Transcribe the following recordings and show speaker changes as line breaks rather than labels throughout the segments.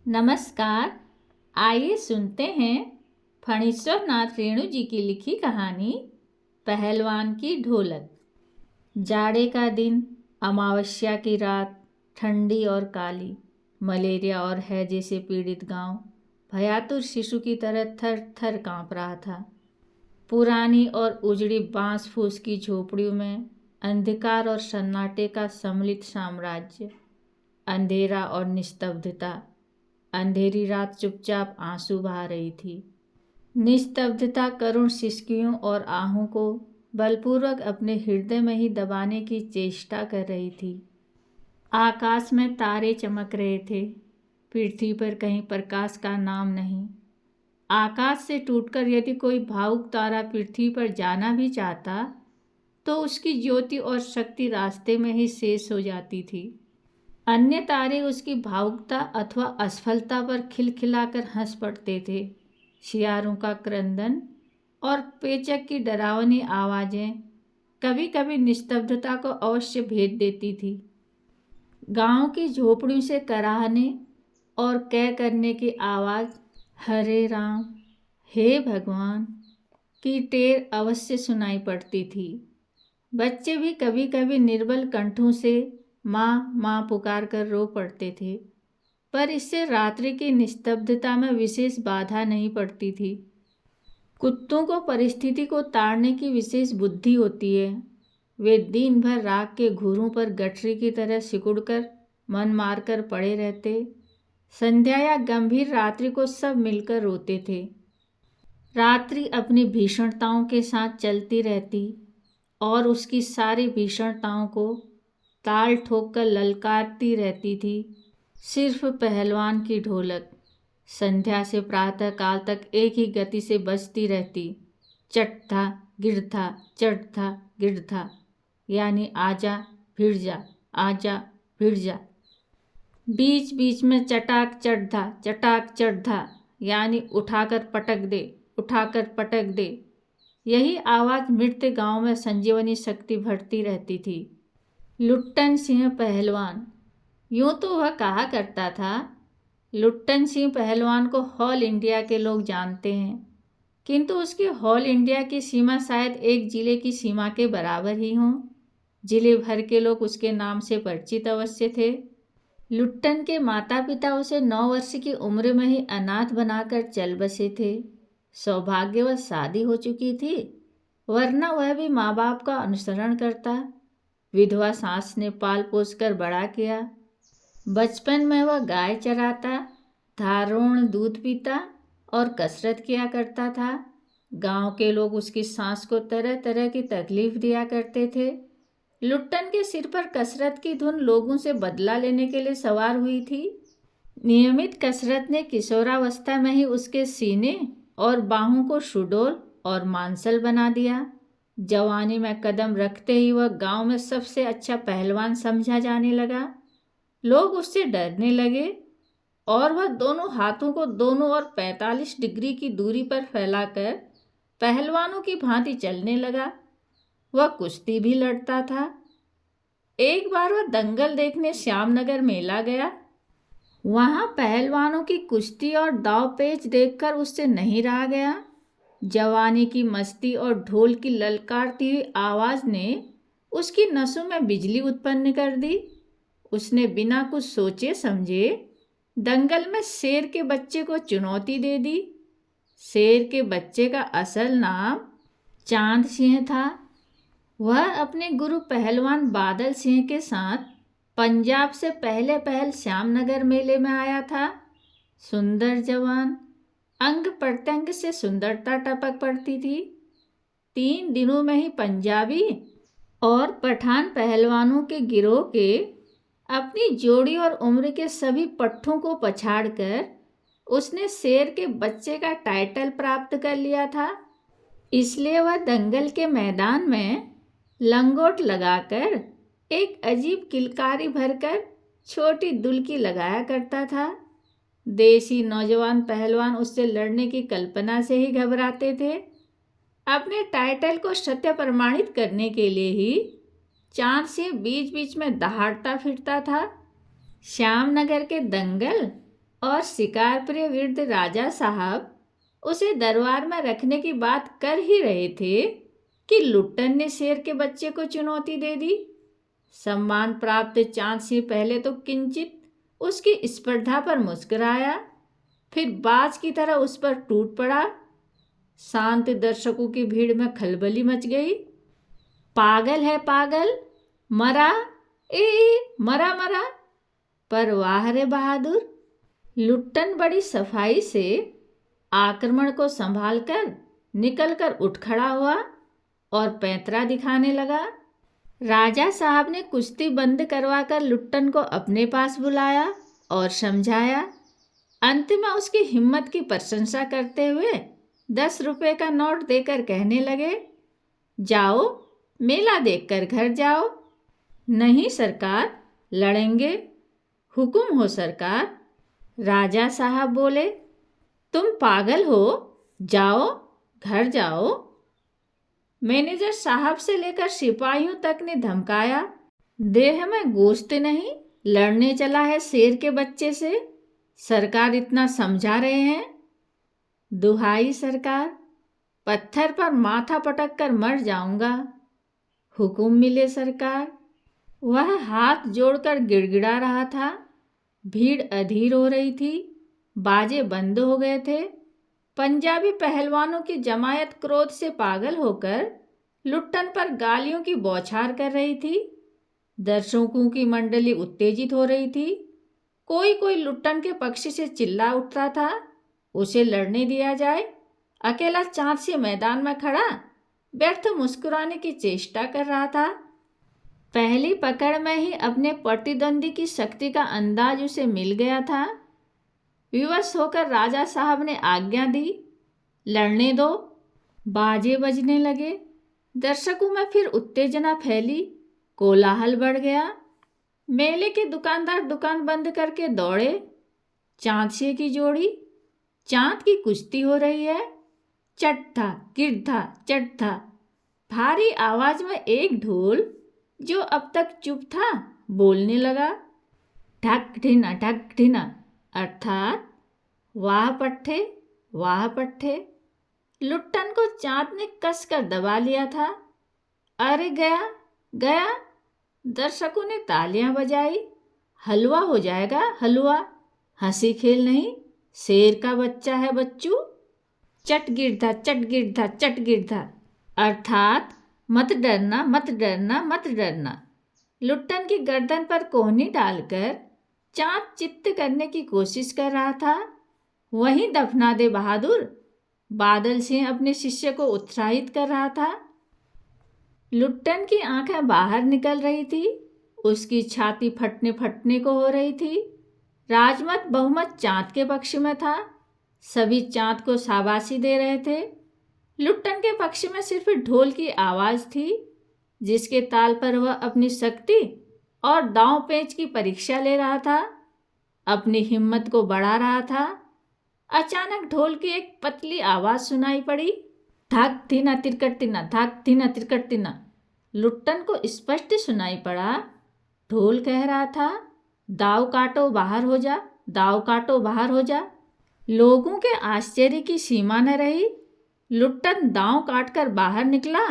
नमस्कार। आइए सुनते हैं फणीश्वर नाथ रेणु जी की लिखी कहानी पहलवान की ढोलक। जाड़े का दिन, अमावस्या की रात, ठंडी और काली, मलेरिया और हैजे से पीड़ित गांव भयातुर शिशु की तरह थर थर कांप रहा था। पुरानी और उजड़ी बांस फूस की झोपड़ियों में अंधकार और सन्नाटे का सम्मिलित साम्राज्य। अंधेरा और निस्तब्धता। अंधेरी रात चुपचाप आंसू बहा रही थी। निस्तब्धता करुण सिसकियों और आहों को बलपूर्वक अपने हृदय में ही दबाने की चेष्टा कर रही थी। आकाश में तारे चमक रहे थे। पृथ्वी पर कहीं प्रकाश का नाम नहीं। आकाश से टूटकर यदि कोई भावुक तारा पृथ्वी पर जाना भी चाहता तो उसकी ज्योति और शक्ति रास्ते में ही शेष हो जाती थी। अन्य तारे उसकी भावुकता अथवा असफलता पर खिलखिलाकर हंस पड़ते थे। शियारों का क्रंदन और पेचक की डरावनी आवाज़ें कभी कभी निस्तब्धता को अवश्य भेद देती थी। गांव की झोपड़ियों से कराहने और कै करने की आवाज़, हरे राम, हे भगवान की टेर अवश्य सुनाई पड़ती थी। बच्चे भी कभी कभी निर्बल कंठों से माँ माँ पुकार कर रो पड़ते थे, पर इससे रात्रि की निस्तब्धता में विशेष बाधा नहीं पड़ती थी। कुत्तों को परिस्थिति को ताड़ने की विशेष बुद्धि होती है। वे दिन भर राख के घूरों पर गठरी की तरह सिकुड़कर मन मारकर पड़े रहते। संध्या या गंभीर रात्रि को सब मिलकर रोते थे। रात्रि अपनी भीषणताओं के साथ चलती रहती और उसकी सारी भीषणताओं को ताल ठोक कर ललकारती रहती थी। सिर्फ पहलवान की ढोलक संध्या से प्रातः काल तक एक ही गति से बजती रहती। चट्ठा गिरधा, चट्ठा गिरधा, यानी आजा भिड़ जा, आजा भिड़ जा। बीच बीच में चटाक चढ़धा, चटाक चढ़धा, यानी उठाकर पटक दे, उठाकर पटक दे। यही आवाज़ मृत्य गांव में संजीवनी शक्ति भरती रहती थी। लुट्टन सिंह पहलवान, यूँ तो वह कहा करता था। लुट्टन सिंह पहलवान को ऑल इंडिया के लोग जानते हैं, किंतु उसकी ऑल इंडिया की सीमा शायद एक जिले की सीमा के बराबर ही हों। जिले भर के लोग उसके नाम से परिचित अवश्य थे। लुट्टन के माता पिता उसे 9 वर्ष की उम्र में ही अनाथ बनाकर चल बसे थे। सौभाग्यवश शादी हो चुकी थी, वरना वह भी माँ बाप का अनुसरण करता। विधवा सास ने पाल पोस कर बड़ा किया। बचपन में वह गाय चराता, धारोण दूध पीता और कसरत किया करता था। गांव के लोग उसकी सास को तरह तरह की तकलीफ दिया करते थे। लुट्टन के सिर पर कसरत की धुन लोगों से बदला लेने के लिए सवार हुई थी। नियमित कसरत ने किशोरावस्था में ही उसके सीने और बाहों को सुडौल और मांसल बना दिया। जवानी में कदम रखते ही वह गांव में सबसे अच्छा पहलवान समझा जाने लगा। लोग उससे डरने लगे और वह दोनों हाथों को दोनों ओर 45 डिग्री की दूरी पर फैलाकर पहलवानों की भांति चलने लगा। वह कुश्ती भी लड़ता था। एक बार वह दंगल देखने श्यामनगर मेला गया। वहाँ पहलवानों की कुश्ती और दाव पेच देखकर उससे नहीं रहा गया। जवानी की मस्ती और ढोल की ललकारती हुई आवाज़ ने उसकी नसों में बिजली उत्पन्न कर दी। उसने बिना कुछ सोचे समझे दंगल में शेर के बच्चे को चुनौती दे दी। शेर के बच्चे का असल नाम चांद सिंह था। वह अपने गुरु पहलवान बादल सिंह के साथ पंजाब से पहले पहल श्यामनगर मेले में आया था। सुंदर जवान, अंग प्रत्यंग से सुंदरता टपक पड़ती थी। 3 दिनों में ही पंजाबी और पठान पहलवानों के गिरोह के अपनी जोड़ी और उम्र के सभी पट्ठों को पछाड़कर उसने शेर के बच्चे का टाइटल प्राप्त कर लिया था। इसलिए वह दंगल के मैदान में लंगोट लगाकर एक अजीब किलकारी भरकर छोटी दुल्की लगाया करता था। देसी नौजवान पहलवान उससे लड़ने की कल्पना से ही घबराते थे। अपने टाइटल को सत्य प्रमाणित करने के लिए ही चांद सिंह बीच बीच में दहाड़ता फिरता था। श्यामनगर के दंगल और शिकार प्रिय वृद्ध राजा साहब उसे दरबार में रखने की बात कर ही रहे थे कि लुट्टन ने शेर के बच्चे को चुनौती दे दी। सम्मान प्राप्त चांद सिंह पहले तो किंचित उसकी स्पर्धा पर मुस्कुराया, फिर बाज की तरह उस पर टूट पड़ा। शांत दर्शकों की भीड़ में खलबली मच गई। पागल है पागल, मरा, मरा मरा। पर वाह रे बहादुर, लुट्टन बड़ी सफाई से आक्रमण को संभालकर निकलकर उठ खड़ा हुआ और पैंतरा दिखाने लगा। राजा साहब ने कुश्ती बंद करवाकर लुट्टन को अपने पास बुलाया और समझाया। अंत में उसकी हिम्मत की प्रशंसा करते हुए 10 रुपए का नोट देकर कहने लगे, जाओ मेला देखकर घर जाओ। नहीं सरकार, लड़ेंगे। हुकुम हो सरकार। राजा साहब बोले, तुम पागल हो, जाओ घर जाओ। मैनेजर साहब से लेकर सिपाहियों तक ने धमकाया, देह में गोश्त नहीं, लड़ने चला है शेर के बच्चे से। सरकार इतना समझा रहे हैं। दुहाई सरकार, पत्थर पर माथा पटक कर मर जाऊंगा। हुकुम मिले सरकार। वह हाथ जोड़कर गिड़गिड़ा रहा था। भीड़ अधीर हो रही थी। बाजे बंद हो गए थे। पंजाबी पहलवानों की जमायत क्रोध से पागल होकर लुट्टन पर गालियों की बौछार कर रही थी। दर्शकों की मंडली उत्तेजित हो रही थी। कोई कोई लुट्टन के पक्ष से चिल्ला उठता था, उसे लड़ने दिया जाए। अकेला चांद से मैदान में खड़ा व्यर्थ मुस्कुराने की चेष्टा कर रहा था। पहली पकड़ में ही अपने प्रतिद्वंदी की शक्ति का अंदाज उसे मिल गया था। विवश होकर राजा साहब ने आज्ञा दी, लड़ने दो। बाजे बजने लगे। दर्शकों में फिर उत्तेजना फैली। कोलाहल बढ़ गया। मेले के दुकानदार दुकान बंद करके दौड़े। चांद से की जोड़ी, चांद की कुश्ती हो रही है। चट्टा गिरधा चट्टा। भारी आवाज में एक ढोल जो अब तक चुप था बोलने लगा, ढक ढिना, अर्थात वाह पट्टे वाह पट्टे। लुट्टन को चांद ने कसकर दबा लिया था। अरे गया गया। दर्शकों ने तालियां बजाई। हलवा हो जाएगा हलवा, हंसी खेल नहीं, शेर का बच्चा है बच्चू। चट गिरधा चट गिरधा चट गिरधा, अर्थात मत डरना मत डरना मत डरना। लुट्टन की गर्दन पर कोहनी डालकर चांद चित्त करने की कोशिश कर रहा था। वहीं दफना दे बहादुर बादल सिंह अपने शिष्य को उत्साहित कर रहा था। लुट्टन की आंखें बाहर निकल रही थी। उसकी छाती फटने फटने को हो रही थी। राजमत बहुमत चांद के पक्ष में था। सभी चांद को शाबाशी दे रहे थे। लुट्टन के पक्ष में सिर्फ ढोल की आवाज थी, जिसके ताल पर वह अपनी शक्ति और दांव पेंच की परीक्षा ले रहा था, अपनी हिम्मत को बढ़ा रहा था। अचानक ढोल की एक पतली आवाज सुनाई पड़ी, धाक धीना तिरकट तिना, धाक धीना तिरकट तिना। लुट्टन को स्पष्ट सुनाई पड़ा। ढोल कह रहा था, दाव काटो बाहर हो जा, दाव काटो बाहर हो जा। लोगों के आश्चर्य की सीमा न रही। लुट्टन दांव काटकर बाहर निकला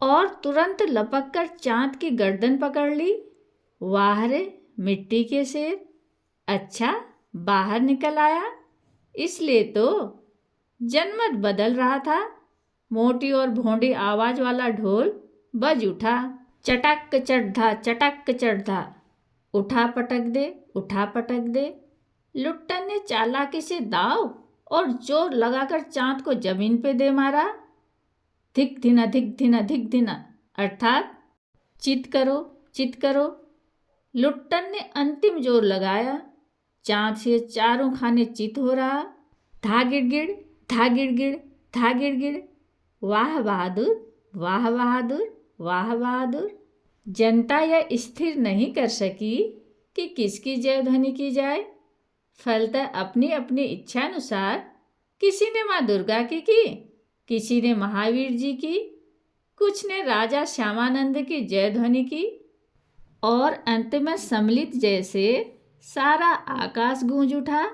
और तुरंत लपककर चांद की गर्दन पकड़ ली। वाह रे मिट्टी के शेर, अच्छा बाहर निकल आया। इसलिए तो जनमत बदल रहा था। मोटी और भोंडी आवाज वाला ढोल बज उठा। चटक चढ़ा चटक चढ़ा, उठा पटक दे उठा पटक दे। लुट्टन ने चालाकी से दाव और जोर लगाकर चांद को जमीन पे दे मारा। धिक धिना धिक धिना धिक धिना, अर्थात चित करो चित करो। लुट्टन ने अंतिम जोर लगाया। चांद से चारों खाने चित हो रहा। धा गिड़गिड़ धा गिड़गिड़ धा गिड़गिड़। वाह बहादुर वाह बहादुर वाह बहादुर। जनता यह स्थिर नहीं कर सकी कि किसकी जय ध्वनि की जाए। फलतः अपनी अपनी इच्छानुसार किसी ने माँ दुर्गा की, किसी ने महावीर जी की, कुछ ने राजा श्यामानंद की जय ध्वनि की, और अंत में सम्मिलित जय से सारा आकाश गूंज उठा।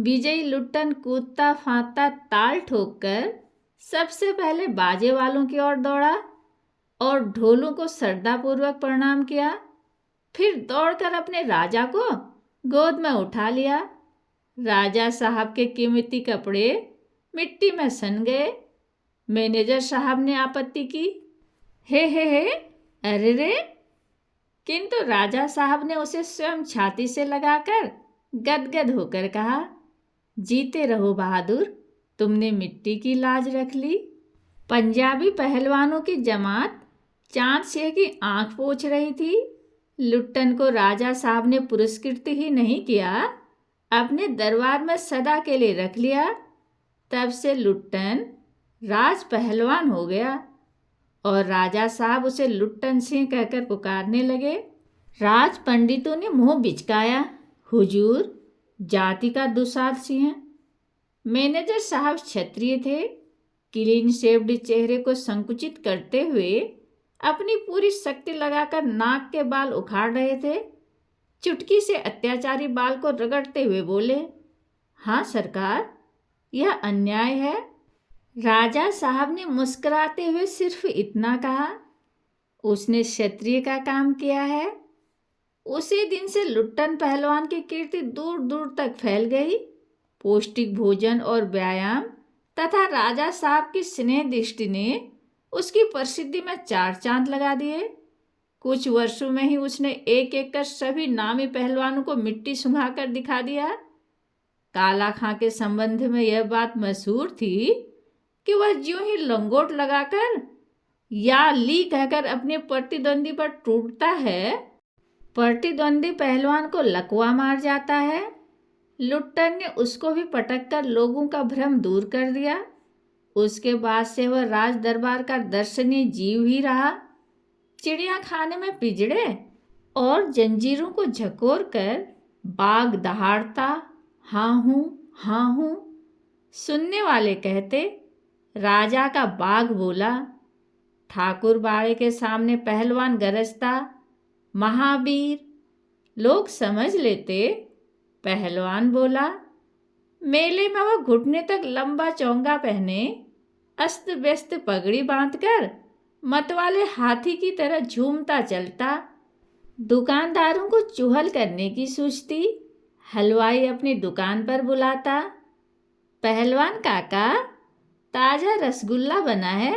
विजयी लुट्टन कूदता फांदता ताल ठोककर सबसे पहले बाजे वालों की ओर दौड़ा और ढोलों को श्रद्धापूर्वक प्रणाम किया। फिर दौड़कर अपने राजा को गोद में उठा लिया। राजा साहब के कीमती कपड़े मिट्टी में सन गए। मैनेजर साहब ने आपत्ति की, हे, अरे रे! किंतु राजा साहब ने उसे स्वयं छाती से लगाकर गदगद होकर कहा, जीते रहो बहादुर, तुमने मिट्टी की लाज रख ली। पंजाबी पहलवानों की जमात चांद सिंह की आंख पोंछ रही थी। लुट्टन को राजा साहब ने पुरस्कृत ही नहीं किया, अपने दरबार में सदा के लिए रख लिया। तब से लुट्टन राज पहलवान हो गया और राजा साहब उसे लुट्टन सिंह कहकर पुकारने लगे। राज पंडितों ने मुंह बिचकाया, हुजूर, जाति का दुसाध सिंह। मैनेजर साहब क्षत्रिय थे। क्लीन शेव्ड चेहरे को संकुचित करते हुए अपनी पूरी शक्ति लगाकर नाक के बाल उखाड़ रहे थे। चुटकी से अत्याचारी बाल को रगड़ते हुए बोले, हाँ सरकार, यह अन्याय है। राजा साहब ने मुस्कुराते हुए सिर्फ इतना कहा, उसने क्षत्रिय का काम किया है। उसी दिन से लुट्टन पहलवान की कीर्ति दूर दूर तक फैल गई। पौष्टिक भोजन और व्यायाम तथा राजा साहब की स्नेह दृष्टि ने उसकी प्रसिद्धि में चार चांद लगा दिए। कुछ वर्षों में ही उसने एक एक कर सभी नामी पहलवानों को मिट्टी सुंघाकर दिखा दिया। काला खां के संबंध में यह बात मशहूर थी कि वह ज्यों ही लंगोट लगाकर या ली कहकर अपने प्रतिद्वंदी पर टूटता है, प्रतिद्वंदी पहलवान को लकवा मार जाता है। लुट्टन ने उसको भी पटककर लोगों का भ्रम दूर कर दिया। उसके बाद से वह राज दरबार का दर्शनीय जीव ही रहा। चिड़िया खाने में पिंजड़े और जंजीरों को झकोर कर बाघ दहाड़ता, हाँ हूँ। सुनने वाले कहते, राजा का बाघ बोला। ठाकुर बाड़े के सामने पहलवान गरजता, महावीर। लोग समझ लेते, पहलवान बोला। मेले में वह घुटने तक लंबा चोंगा पहने, अस्त व्यस्त पगड़ी बांधकर मतवाले हाथी की तरह झूमता चलता। दुकानदारों को चुहल करने की सूझती। हलवाई अपनी दुकान पर बुलाता, पहलवान काका, ताज़ा रसगुल्ला बना है,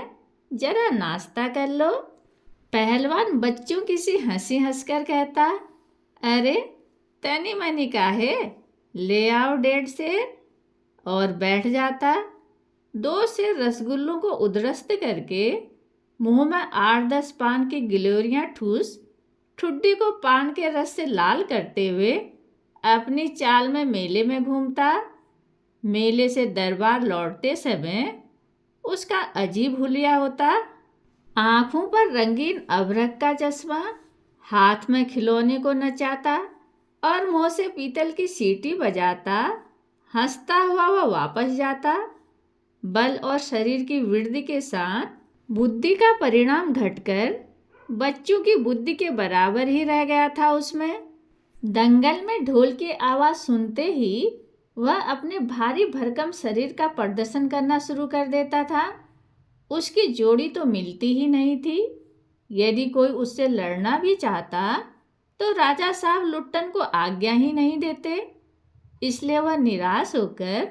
जरा नाश्ता कर लो। पहलवान बच्चों की सी हंसी हंसकर कहता, अरे तनी मनी का है, ले आओ 1.5 सेर, और बैठ जाता। 2 सेर रसगुल्लों को उदरस्त करके मुंह में 8-10 पान की गिलोरियां ठूस ठुड्डी को पान के रस से लाल करते हुए अपनी चाल में मेले में घूमता। मेले से दरबार लौटते समय उसका अजीब हुलिया होता। आँखों पर रंगीन अभ्रक का चश्मा, हाथ में खिलौने को नचाता और मुंह से पीतल की सीटी बजाता हंसता हुआ वह वापस जाता। बल और शरीर की वृद्धि के साथ बुद्धि का परिणाम घटकर बच्चों की बुद्धि के बराबर ही रह गया था उसमें। दंगल में ढोल की आवाज़ सुनते ही वह अपने भारी भरकम शरीर का प्रदर्शन करना शुरू कर देता था। उसकी जोड़ी तो मिलती ही नहीं थी। यदि कोई उससे लड़ना भी चाहता तो राजा साहब लुट्टन को आज्ञा ही नहीं देते। इसलिए वह निराश होकर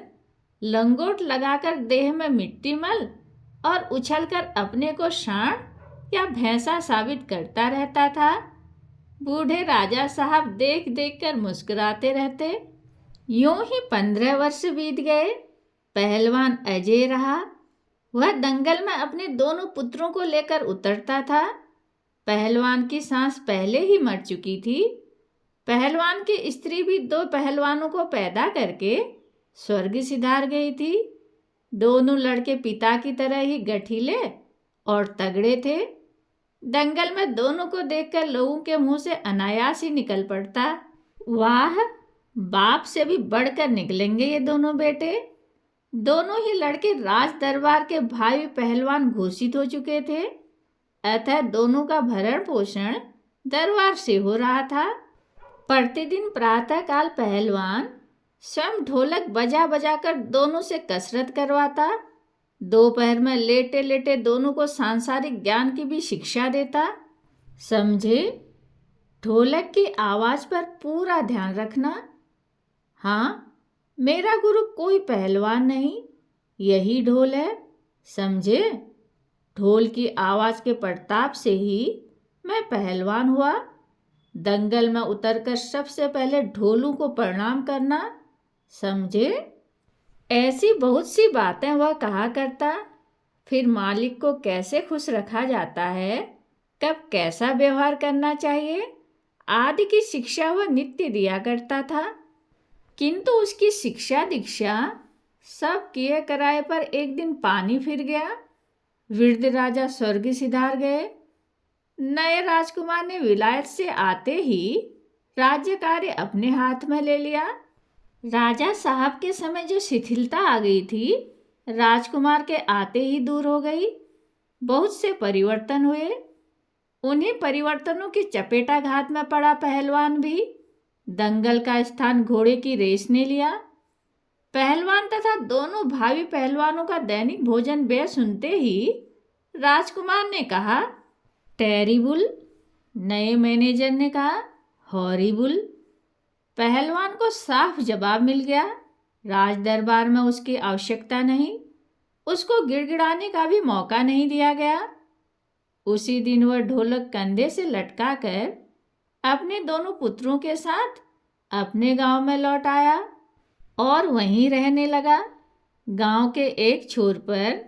लंगोट लगाकर देह में मिट्टी मल और उछलकर अपने को सांड या भैंसा साबित करता रहता था। बूढ़े राजा साहब देख देख कर मुस्कुराते रहते। यूं ही 15 वर्ष बीत गए। पहलवान अजय रहा। वह दंगल में अपने दोनों पुत्रों को लेकर उतरता था। पहलवान की सांस पहले ही मर चुकी थी। पहलवान की स्त्री भी 2 पहलवानों को पैदा करके स्वर्ग सिधार गई थी। दोनों लड़के पिता की तरह ही गठीले और तगड़े थे। दंगल में दोनों को देखकर लोगों के मुंह से अनायास ही निकल पड़ता, वाह, बाप से भी बढ़कर निकलेंगे ये दोनों बेटे। दोनों ही लड़के राज दरबार के भाई पहलवान घोषित हो चुके थे। अतः दोनों का भरण पोषण दरबार से हो रहा था। प्रतिदिन प्रातःकाल पहलवान स्वयं ढोलक बजा बजा कर दोनों से कसरत करवाता। दोपहर में लेटे लेटे दोनों को सांसारिक ज्ञान की भी शिक्षा देता। समझे? ढोलक की आवाज पर पूरा ध्यान रखना। हाँ, मेरा गुरु कोई पहलवान नहीं, यही ढोल है। समझे? ढोल की आवाज के प्रताप से ही मैं पहलवान हुआ। दंगल में उतरकर सबसे पहले ढोलू को प्रणाम करना। समझे? ऐसी बहुत सी बातें वह कहा करता। फिर मालिक को कैसे खुश रखा जाता है, कब कैसा व्यवहार करना चाहिए आदि की शिक्षा वह नित्य दिया करता था। किंतु उसकी शिक्षा दीक्षा सब किए कराए पर एक दिन पानी फिर गया। वृद्ध राजा स्वर्ग सिधार गए। नए राजकुमार ने विलायत से आते ही राज्य कार्य अपने हाथ में ले लिया। राजा साहब के समय जो शिथिलता आ गई थी, राजकुमार के आते ही दूर हो गई। बहुत से परिवर्तन हुए। उन्हीं परिवर्तनों की चपेटाघात में पड़ा पहलवान भी। दंगल का स्थान घोड़े की रेस ने लिया। पहलवान तथा दोनों भावी पहलवानों का दैनिक भोजन व्यय सुनते ही राजकुमार ने कहा टेरिबल। नए मैनेजर ने कहा हॉरिबल। पहलवान को साफ जवाब मिल गया। राज दरबार में उसकी आवश्यकता नहीं, उसको गिड़गिड़ाने का भी मौका नहीं दिया गया। उसी दिन वह ढोलक कंधे से लटका कर अपने दोनों पुत्रों के साथ अपने गांव में लौट आया और वहीं रहने लगा। गांव के एक छोर पर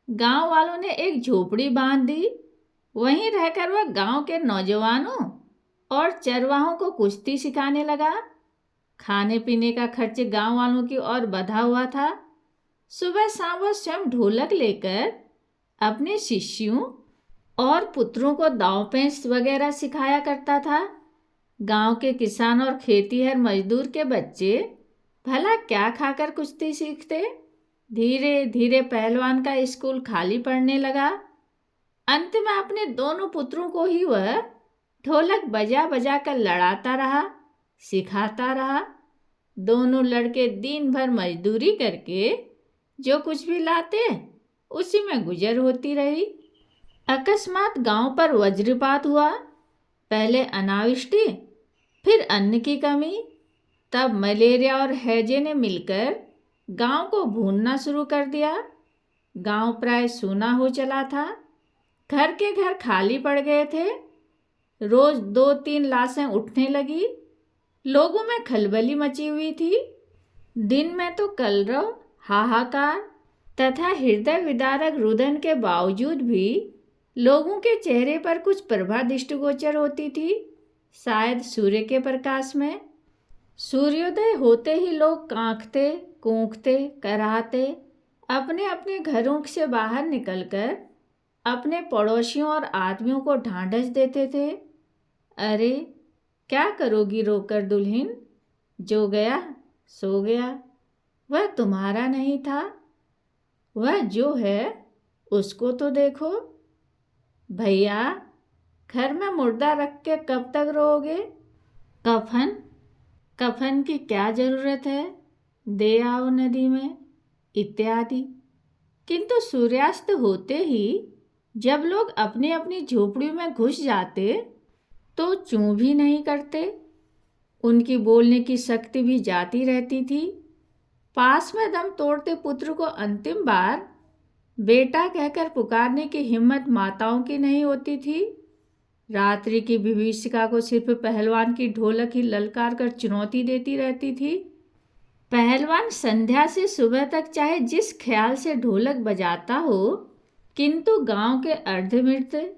गांव वालों ने एक झोपड़ी बांध दी। वहीं रहकर वह गांव के नौजवानों और चरवाहों को कुश्ती सिखाने लगा। खाने पीने का खर्च गांव वालों की ओर बंधा हुआ था। सुबह शाम वह स्वयं ढोलक लेकर अपने शिष्यों और पुत्रों को दांव पेंच वगैरह सिखाया करता था। गांव के किसान और खेतीहर मजदूर के बच्चे भला क्या खाकर कुश्ती सीखते। धीरे धीरे पहलवान का स्कूल खाली पड़ने लगा। अंत में अपने दोनों पुत्रों को ही वह ढोलक बजा बजा कर लड़ाता रहा, सिखाता रहा। दोनों लड़के दिन भर मजदूरी करके जो कुछ भी लाते उसी में गुजर होती रही। अकस्मात गांव पर वज्रपात हुआ। पहले अनावृष्टि, फिर अन्न की कमी, तब मलेरिया और हैजे ने मिलकर गांव को भूनना शुरू कर दिया। गांव प्राय सूना हो चला था। घर के घर खाली पड़ गए थे। रोज 2-3 लाशें उठने लगी। लोगों में खलबली मची हुई थी। दिन में तो कलरव, हाहाकार तथा हृदय विदारक रुदन के बावजूद भी लोगों के चेहरे पर कुछ प्रभा दृष्टिगोचर होती थी, शायद सूर्य के प्रकाश में। सूर्योदय होते ही लोग कांखते, कूंखते, कराहते अपने अपने घरों से बाहर निकलकर अपने पड़ोसियों और आदमियों को ढांढस देते थे। अरे क्या करोगी रोकर दुल्हन, जो गया सो गया, वह तुम्हारा नहीं था, वह जो है उसको तो देखो। भैया, घर में मुर्दा रख के कब तक रोओगे? कफन की क्या जरूरत है, दे आओ नदी में, इत्यादि। किंतु सूर्यास्त होते ही जब लोग अपनी अपनी झोपड़ियों में घुस जाते तो चूं भी नहीं करते। उनकी बोलने की शक्ति भी जाती रहती थी। पास में दम तोड़ते पुत्र को अंतिम बार बेटा कहकर पुकारने की हिम्मत माताओं की नहीं होती थी। रात्रि की विभीषिका को सिर्फ पहलवान की ढोलक ही ललकार कर चुनौती देती रहती थी। पहलवान संध्या से सुबह तक चाहे जिस ख्याल से ढोलक बजाता हो, किंतु गांव के अर्धमृत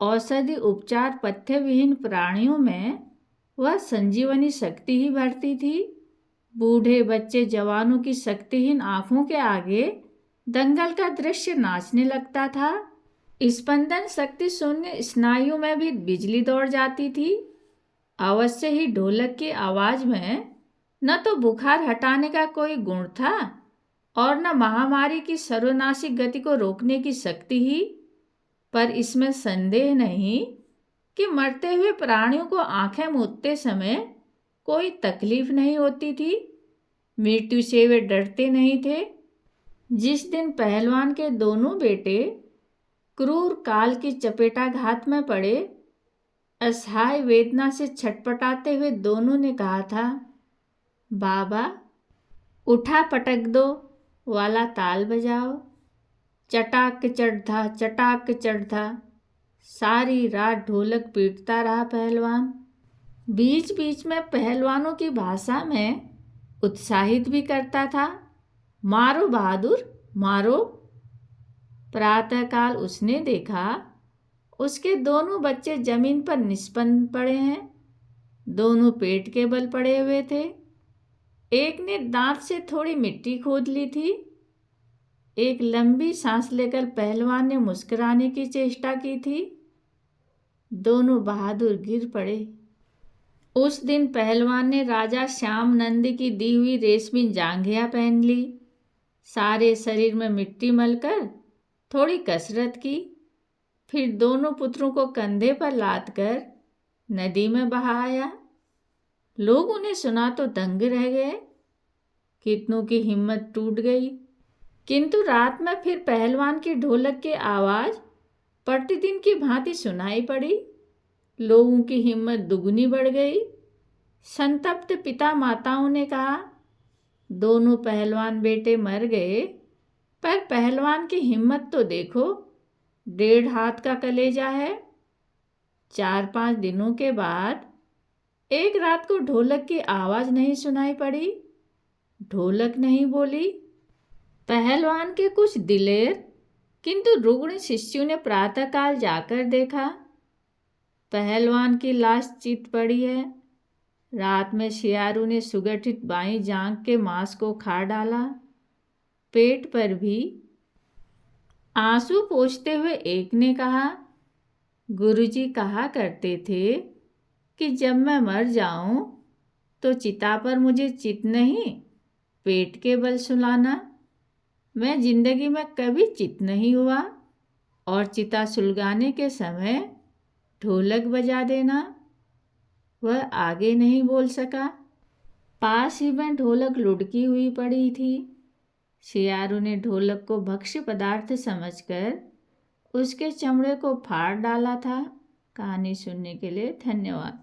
औषधि उपचार पथ्य विहीन प्राणियों में वह संजीवनी शक्ति ही भरती थी। बूढ़े बच्चे जवानों की शक्तिहीन आंखों के आगे दंगल का दृश्य नाचने लगता था। स्पंदन शक्ति शून्य स्नायु में भी बिजली दौड़ जाती थी। अवश्य ही ढोलक की आवाज में न तो बुखार हटाने का कोई गुण था और न महामारी की सर्वनाशिक गति को रोकने की शक्ति ही। पर इसमें संदेह नहीं कि मरते हुए प्राणियों को आंखें मूंदते समय कोई तकलीफ नहीं होती थी। मृत्यु से वे डरते नहीं थे। जिस दिन पहलवान के दोनों बेटे क्रूर काल की चपेटाघात में पड़े, असहाय वेदना से छटपटाते हुए दोनों ने कहा था, बाबा उठा पटक दो वाला ताल बजाओ। चटाक चढ़ा चटाक चढ़ा, सारी रात ढोलक पीटता रहा पहलवान। बीच बीच में पहलवानों की भाषा में उत्साहित भी करता था, मारो बहादुर मारो। प्रातःकाल उसने देखा उसके दोनों बच्चे जमीन पर निष्पन्न पड़े हैं। दोनों पेट के बल पड़े हुए थे। एक ने दांत से थोड़ी मिट्टी खोद ली थी। एक लंबी सांस लेकर पहलवान ने मुस्कुराने की चेष्टा की थी। दोनों बहादुर गिर पड़े। उस दिन पहलवान ने राजा श्याम नंद की दी हुई रेशमी जांघिया पहन ली। सारे शरीर में मिट्टी मलकर थोड़ी कसरत की। फिर दोनों पुत्रों को कंधे पर लादकर नदी में बहाया। लोग उन्हें सुना तो दंग रह गए। कितनों की हिम्मत टूट गई। किंतु रात में फिर पहलवान की ढोलक की आवाज़ प्रतिदिन की भांति सुनाई पड़ी। लोगों की हिम्मत दुगनी बढ़ गई। संतप्त पिता माताओं ने कहा, दोनों पहलवान बेटे मर गए, पर पहलवान की हिम्मत तो देखो, 1.5 हाथ का कलेजा है। 4-5 दिनों के बाद एक रात को ढोलक की आवाज़ नहीं सुनाई पड़ी। ढोलक नहीं बोली। पहलवान के कुछ दिलेर किंतु रुग्ण शिष्यों ने प्रातःकाल जाकर देखा, पहलवान की लाश चित पड़ी है। रात में शियारू ने सुगठित बाईं जांघ के मांस को खा डाला। पेट पर भी। आंसू पोंछते हुए एक ने कहा, गुरुजी कहा करते थे कि जब मैं मर जाऊं तो चिता पर मुझे चित नहीं, पेट के बल सुलाना। मैं जिंदगी में कभी चित नहीं हुआ और चिता सुलगाने के समय ढोलक बजा देना। वह आगे नहीं बोल सका। पास ही में ढोलक लुढ़की हुई पड़ी थी। शियारू ने ढोलक को भक्ष्य पदार्थ समझकर उसके चमड़े को फाड़ डाला था। कहानी सुनने के लिए धन्यवाद।